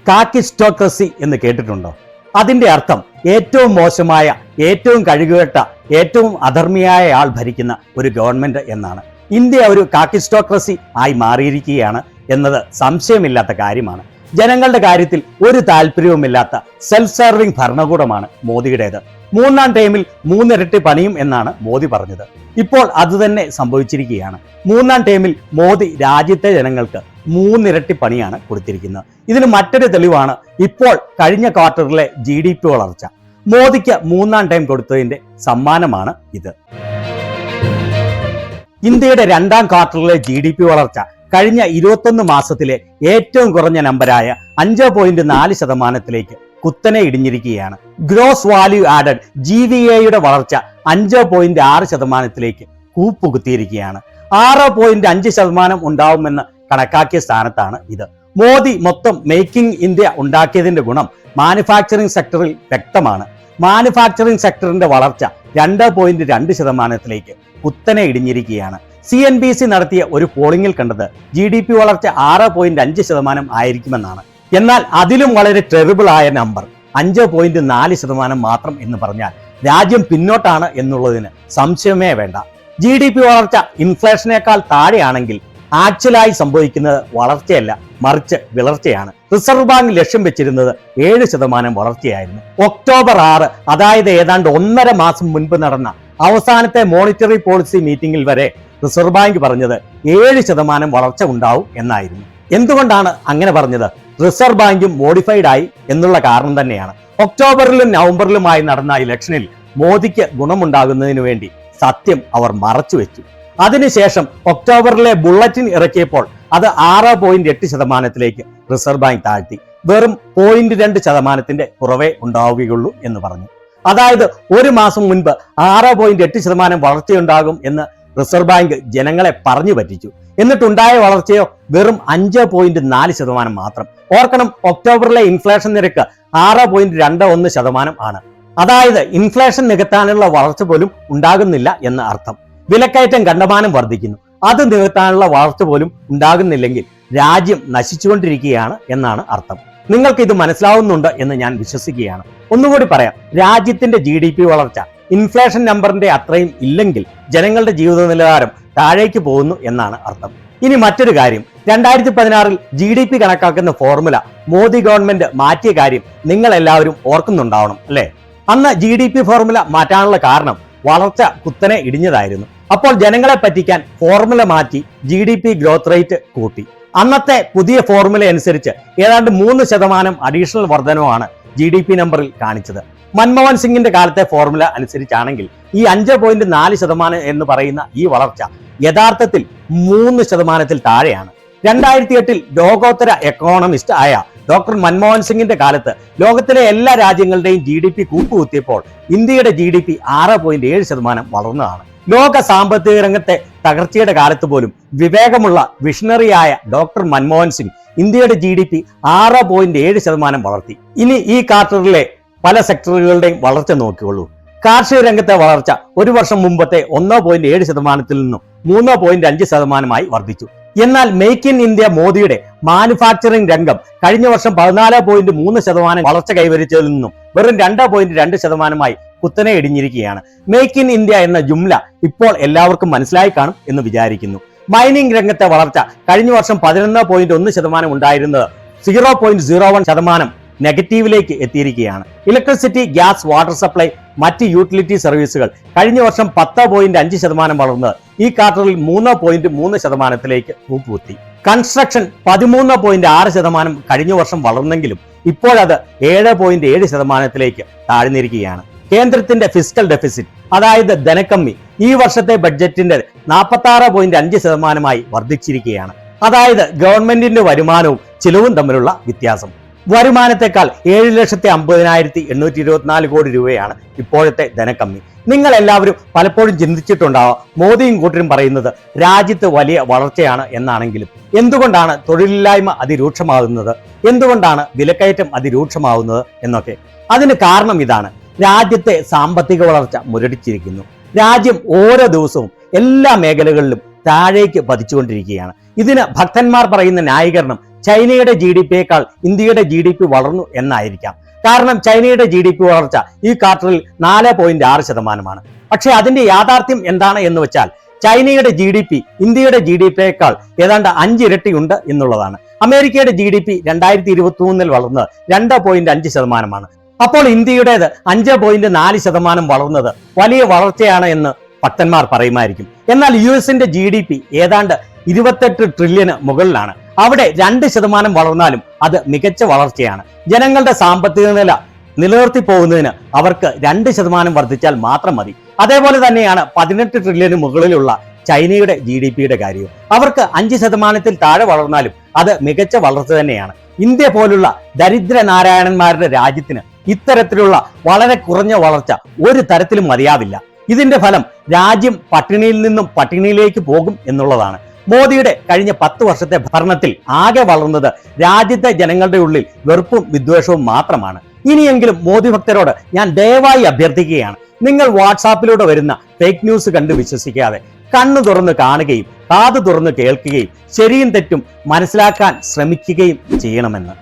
കാക്കിസ്റ്റോക്രസി എന്ന് കേട്ടിട്ടുണ്ടോ? അതിന്റെ അർത്ഥം ഏറ്റവും മോശമായ, ഏറ്റവും കഴിവുകെട്ട, ഏറ്റവും അധർമ്മിയായ ആൾ ഭരിക്കുന്ന ഒരു ഗവൺമെന്റ് എന്നാണ്. ഇന്ത്യ ഒരു കാക്കിസ്റ്റോക്രസി ആയി മാറിയിരിക്കുകയാണ് എന്നത് സംശയമില്ലാത്ത കാര്യമാണ്. ജനങ്ങളുടെ കാര്യത്തിൽ ഒരു താല്പര്യവുമില്ലാത്ത സെൽഫ് സർവിംഗ് ഭരണകൂടമാണ് മോദിയുടേത്. മൂന്നാം ടൈമിൽ മൂന്നിരട്ടി പണിയും എന്നാണ് മോദി പറഞ്ഞത്. ഇപ്പോൾ അതുതന്നെ സംഭവിച്ചിരിക്കുകയാണ്. മൂന്നാം ടൈമിൽ മോദി രാജ്യത്തെ ജനങ്ങൾക്ക് മൂന്നിരട്ടി പണിയാണ് കൊടുത്തിരിക്കുന്നത്. ഇതിന് മറ്റൊരു തെളിവാണ് ഇപ്പോൾ കഴിഞ്ഞ ക്വാർട്ടറിലെ GDP വളർച്ച. മോദിക്ക് മൂന്നാം ടൈം കൊടുത്തതിന്റെ സമ്മാനമാണ് ഇത്. ഇന്ത്യയുടെ രണ്ടാം ക്വാർട്ടറിലെ GDP വളർച്ച കഴിഞ്ഞ 21 മാസത്തിലെ ഏറ്റവും കുറഞ്ഞ നമ്പരായ 5.4% കുത്തനെ ഇടിഞ്ഞിരിക്കുകയാണ്. ഗ്രോസ് വാല്യൂ ആഡഡ് GVAയുടെ വളർച്ച 5.6% കൂപ്പുകുത്തിയിരിക്കുകയാണ്. 6.5% ഉണ്ടാവുമെന്ന് കണക്കാക്കിയ സ്ഥാനത്താണ് ഇത്. മോദി മൊത്തം മേക്കിംഗ് ഇന്ത്യ ഉണ്ടാക്കിയതിന്റെ ഗുണം മാനുഫാക്ചറിംഗ് സെക്ടറിൽ വ്യക്തമാണ്. മാനുഫാക്ചറിംഗ് സെക്ടറിന്റെ വളർച്ച 2.2% കുത്തനെ ഇടിഞ്ഞിരിക്കുകയാണ്. CNBC നടത്തിയ ഒരു പോളിംഗിൽ കണ്ടത് GDP വളർച്ച 6.5% ആയിരിക്കുമെന്നാണ്. എന്നാൽ അതിലും വളരെ ടെറിബിൾ ആയ നമ്പർ 5.4% മാത്രം എന്ന് പറഞ്ഞാൽ രാജ്യം പിന്നോട്ടാണ് എന്നുള്ളതിന് സംശയമേ വേണ്ട. GDP വളർച്ച ഇൻഫ്ലേഷനേക്കാൾ താഴെയാണെങ്കിൽ ആക്ച്വലായി സംഭവിക്കുന്നത് വളർച്ചയല്ല, മറിച്ച് വിളർച്ചയാണ്. റിസർവ് ബാങ്ക് ലക്ഷ്യം വെച്ചിരുന്നത് 7% വളർച്ചയായിരുന്നു. ഒക്ടോബർ 6, അതായത് ഏതാണ്ട് 1.5 മാസം മുൻപ് നടന്ന അവസാനത്തെ മോണിറ്ററി പോളിസി മീറ്റിംഗിൽ വരെ റിസർവ് ബാങ്ക് പറഞ്ഞത് 7% വളർച്ച ഉണ്ടാവും എന്നായിരുന്നു. എന്തുകൊണ്ടാണ് അങ്ങനെ പറഞ്ഞത്? റിസർവ് ബാങ്കും മോഡിഫൈഡ് ആയി എന്നുള്ള കാരണം തന്നെയാണ്. ഒക്ടോബറിലും നവംബറിലുമായി നടന്ന ഇലക്ഷനിൽ മോദിക്ക് ഗുണമുണ്ടാകുന്നതിന് വേണ്ടി സത്യം അവർ മറച്ചുവെച്ചു. അതിനുശേഷം ഒക്ടോബറിലെ ബുള്ളറ്റിൻ ഇറക്കിയപ്പോൾ അത് 6.8% റിസർവ് ബാങ്ക് താഴ്ത്തി. വെറും 0.2% കുറവേ ഉണ്ടാവുകയുള്ളൂ എന്ന് പറഞ്ഞു. അതായത് ഒരു മാസം മുൻപ് 6.8% വളർച്ചയുണ്ടാകും എന്ന് റിസർവ് ബാങ്ക് ജനങ്ങളെ പറഞ്ഞു പറ്റിച്ചു. എന്നിട്ടുണ്ടായ വളർച്ചയോ വെറും 5.4% മാത്രം. ഓർക്കണം, ഒക്ടോബറിലെ ഇൻഫ്ലേഷൻ നിരക്ക് 6.21% ആണ്. അതായത് ഇൻഫ്ലേഷൻ നികത്താനുള്ള വളർച്ച പോലും ഉണ്ടാകുന്നില്ല എന്ന് അർത്ഥം. വിലക്കയറ്റം കണ്ടമാനം വർദ്ധിക്കുന്നു. അത് നികത്താനുള്ള വളർച്ച പോലും ഉണ്ടാകുന്നില്ലെങ്കിൽ രാജ്യം നശിച്ചുകൊണ്ടിരിക്കുകയാണ് എന്നാണ് അർത്ഥം. നിങ്ങൾക്ക് ഇത് മനസ്സിലാവുന്നുണ്ട് എന്ന് ഞാൻ വിശ്വസിക്കുകയാണ്. ഒന്നുകൂടി പറയാം, രാജ്യത്തിന്റെ GDP വളർച്ച ഇൻഫ്ലേഷൻ നമ്പറിന്റെ അത്രയും ഇല്ലെങ്കിൽ ജനങ്ങളുടെ ജീവിത നിലവാരം താഴേക്ക് പോകുന്നു എന്നാണ് അർത്ഥം. ഇനി മറ്റൊരു കാര്യം, 2016 GDP കണക്കാക്കുന്ന ഫോർമുല മോദി ഗവൺമെന്റ് മാറ്റിയ കാര്യം നിങ്ങൾ എല്ലാവരും ഓർക്കുന്നുണ്ടാവണം അല്ലേ? അന്ന് GDP ഫോർമുല മാറ്റാനുള്ള കാരണം വളർച്ച കുത്തനെ ഇടിഞ്ഞതായിരുന്നു. അപ്പോൾ ജനങ്ങളെ പറ്റിക്കാൻ ഫോർമുല മാറ്റി GDP ഗ്രോത്ത് റേറ്റ് കൂട്ടി. അന്നത്തെ പുതിയ ഫോർമുല അനുസരിച്ച് ഏതാണ്ട് 3% അഡീഷണൽ വർധനമാണ് GDP നമ്പറിൽ കാണിച്ചത്. മൻമോഹൻ സിംഗിന്റെ കാലത്തെ ഫോർമുല അനുസരിച്ചാണെങ്കിൽ ഈ 5.4% എന്ന് പറയുന്ന ഈ വളർച്ച യഥാർത്ഥത്തിൽ 3% താഴെയാണ്. 2008 ലോകോത്തര എക്കോണമിസ്റ്റ് ആയ ഡോക്ടർ മൻമോഹൻ സിംഗിന്റെ കാലത്ത് ലോകത്തിലെ എല്ലാ രാജ്യങ്ങളുടെയും GDP കൂപ്പുകുത്തിയപ്പോൾ ഇന്ത്യയുടെ GDP 6.7% വളർന്നതാണ്. ലോക സാമ്പത്തിക രംഗത്തെ തകർച്ചയുടെ കാലത്ത് പോലും വിവേകമുള്ള വിഷണറിയായ ഡോക്ടർ മൻമോഹൻ സിംഗ് ഇന്ത്യയുടെ GDP 6.7% വളർത്തി. ഇനി ഈ ക്വാർട്ടറിലെ പല സെക്ടറുകളുടെയും വളർച്ച നോക്കിക്കൊള്ളൂ. കാർഷിക രംഗത്തെ വളർച്ച ഒരു വർഷം മുമ്പത്തെ 1.7%-ൽ നിന്നും 3.5%-ആയി വർദ്ധിച്ചു. എന്നാൽ മേക്ക് ഇൻ ഇന്ത്യ മോദിയുടെ മാനുഫാക്ചറിംഗ് രംഗം കഴിഞ്ഞ വർഷം 14.3% വളർച്ച കൈവരിച്ചതിൽ നിന്നും വെറും 2.2%-ആയി കുത്തനെ ഇടിഞ്ഞിരിക്കുകയാണ്. മേക്ക് ഇൻ ഇന്ത്യ എന്ന ജുംല ഇപ്പോൾ എല്ലാവർക്കും മനസ്സിലായി കാണും എന്ന് വിചാരിക്കുന്നു. മൈനിങ് രംഗത്തെ വളർച്ച കഴിഞ്ഞ വർഷം 11.1% ഉണ്ടായിരുന്നത് 0.01% നെഗറ്റീവിലേക്ക് എത്തിയിരിക്കുകയാണ്. ഇലക്ട്രിസിറ്റി, ഗ്യാസ്, വാട്ടർ സപ്ലൈ, മറ്റ് യൂട്ടിലിറ്റി സർവീസുകൾ കഴിഞ്ഞ വർഷം 10.5% വളർന്ന് ഈ ക്വാർട്ടറിൽ 3.3%-ലേക്ക് കൂപ്പുകുത്തി. കൺസ്ട്രക്ഷൻ 13.6% കഴിഞ്ഞ വർഷം വളർന്നെങ്കിലും ഇപ്പോഴത് 7.7%-ലേക്ക് താഴ്ന്നിരിക്കുകയാണ്. കേന്ദ്രത്തിന്റെ ഫിസ്ക്കൽ ഡെഫിസിറ്റ്, അതായത് ധനക്കമ്മി, ഈ വർഷത്തെ ബഡ്ജറ്റിന്റെ 46.5%-ആയി വർദ്ധിച്ചിരിക്കുകയാണ്. അതായത് ഗവൺമെന്റിന്റെ വരുമാനവും ചിലവും തമ്മിലുള്ള വ്യത്യാസം. വരുമാനത്തെക്കാൾ 7,50,824 കോടി രൂപയാണ് ഇപ്പോഴത്തെ ധനക്കമ്മി. നിങ്ങൾ എല്ലാവരും പലപ്പോഴും ചിന്തിച്ചിട്ടുണ്ടാവാം, മോദിയും കൂട്ടരും പറയുന്നത് രാജ്യത്ത് വലിയ വളർച്ചയാണ് എന്നാണെങ്കിലും എന്തുകൊണ്ടാണ് തൊഴിലില്ലായ്മ അതിരൂക്ഷമാകുന്നത്, എന്തുകൊണ്ടാണ് വിലക്കയറ്റം അതിരൂക്ഷമാകുന്നത് എന്നൊക്കെ. അതിന് കാരണം ഇതാണ്: രാജ്യത്തെ സാമ്പത്തിക വളർച്ച മുരടിച്ചിരിക്കുന്നു. രാജ്യം ഓരോ ദിവസവും എല്ലാ മേഖലകളിലും താഴേക്ക് പതിച്ചുകൊണ്ടിരിക്കുകയാണ്. ഇതിന് ഭക്തന്മാർ പറയുന്ന ന്യായീകരണം ചൈനയുടെ GDP-യേക്കാൾ ഇന്ത്യയുടെ GDP വളർന്നു എന്നായിരിക്കാം. കാരണം ചൈനയുടെ GDP വളർച്ച ഈ ക്വാർട്ടറിൽ 4.6%. പക്ഷേ അതിന്റെ യാഥാർത്ഥ്യം എന്താണ് എന്ന് വെച്ചാൽ ചൈനയുടെ GDP ഇന്ത്യയുടെ GDP-യേക്കാൾ ഏതാണ്ട് 5 ഇരട്ടിയുണ്ട് എന്നുള്ളതാണ്. അമേരിക്കയുടെ GDP 2023 വളർന്നത് 2.5%. അപ്പോൾ ഇന്ത്യയുടേത് 5.4% വളർന്നത് വലിയ വളർച്ചയാണ് എന്ന് ഭക്തന്മാർ പറയുമായിരിക്കും. എന്നാൽ US-ന്റെ GDP ഏതാണ്ട് 28 ട്രില്യന് മുകളിലാണ്. അവിടെ 2% വളർന്നാലും അത് മികച്ച വളർച്ചയാണ്. ജനങ്ങളുടെ സാമ്പത്തിക നില നിലനിർത്തി പോകുന്നതിന് അവർക്ക് 2% വർദ്ധിച്ചാൽ മാത്രം മതി. അതേപോലെ തന്നെയാണ് 18 ട്രില്യന് മുകളിലുള്ള ചൈനയുടെ GDP-യുടെ കാര്യവും. അവർക്ക് 5%-ൽ താഴെ വളർന്നാലും അത് മികച്ച വളർച്ച തന്നെയാണ്. ഇന്ത്യ പോലുള്ള ദരിദ്ര നാരായണന്മാരുടെ രാജ്യത്തിന് ഇത്തരത്തിലുള്ള വളരെ കുറഞ്ഞ വളർച്ച ഒരു തരത്തിലും മതിയാവില്ല. ഇതിന്റെ ഫലം രാജ്യം പട്ടിണിയിൽ നിന്നും പട്ടിണിയിലേക്ക് പോകും എന്നുള്ളതാണ്. മോദിയുടെ കഴിഞ്ഞ 10 വർഷത്തെ ഭരണത്തിൽ ആകെ വളർന്നത് രാജ്യത്തെ ജനങ്ങളുടെ ഉള്ളിൽ വെറുപ്പും വിദ്വേഷവും മാത്രമാണ്. ഇനിയെങ്കിലും മോദി ഭക്തരോട് ഞാൻ ദയവായി അഭ്യർത്ഥിക്കുകയാണ്, നിങ്ങൾ വാട്സാപ്പിലൂടെ വരുന്ന ഫേക്ക് ന്യൂസ് കണ്ട് വിശ്വസിക്കാതെ കണ്ണു തുറന്ന് കാണുകയും കാതു തുറന്ന് കേൾക്കുകയും ശരിയും തെറ്റും മനസ്സിലാക്കാൻ ശ്രമിക്കുകയും ചെയ്യണമെന്ന്.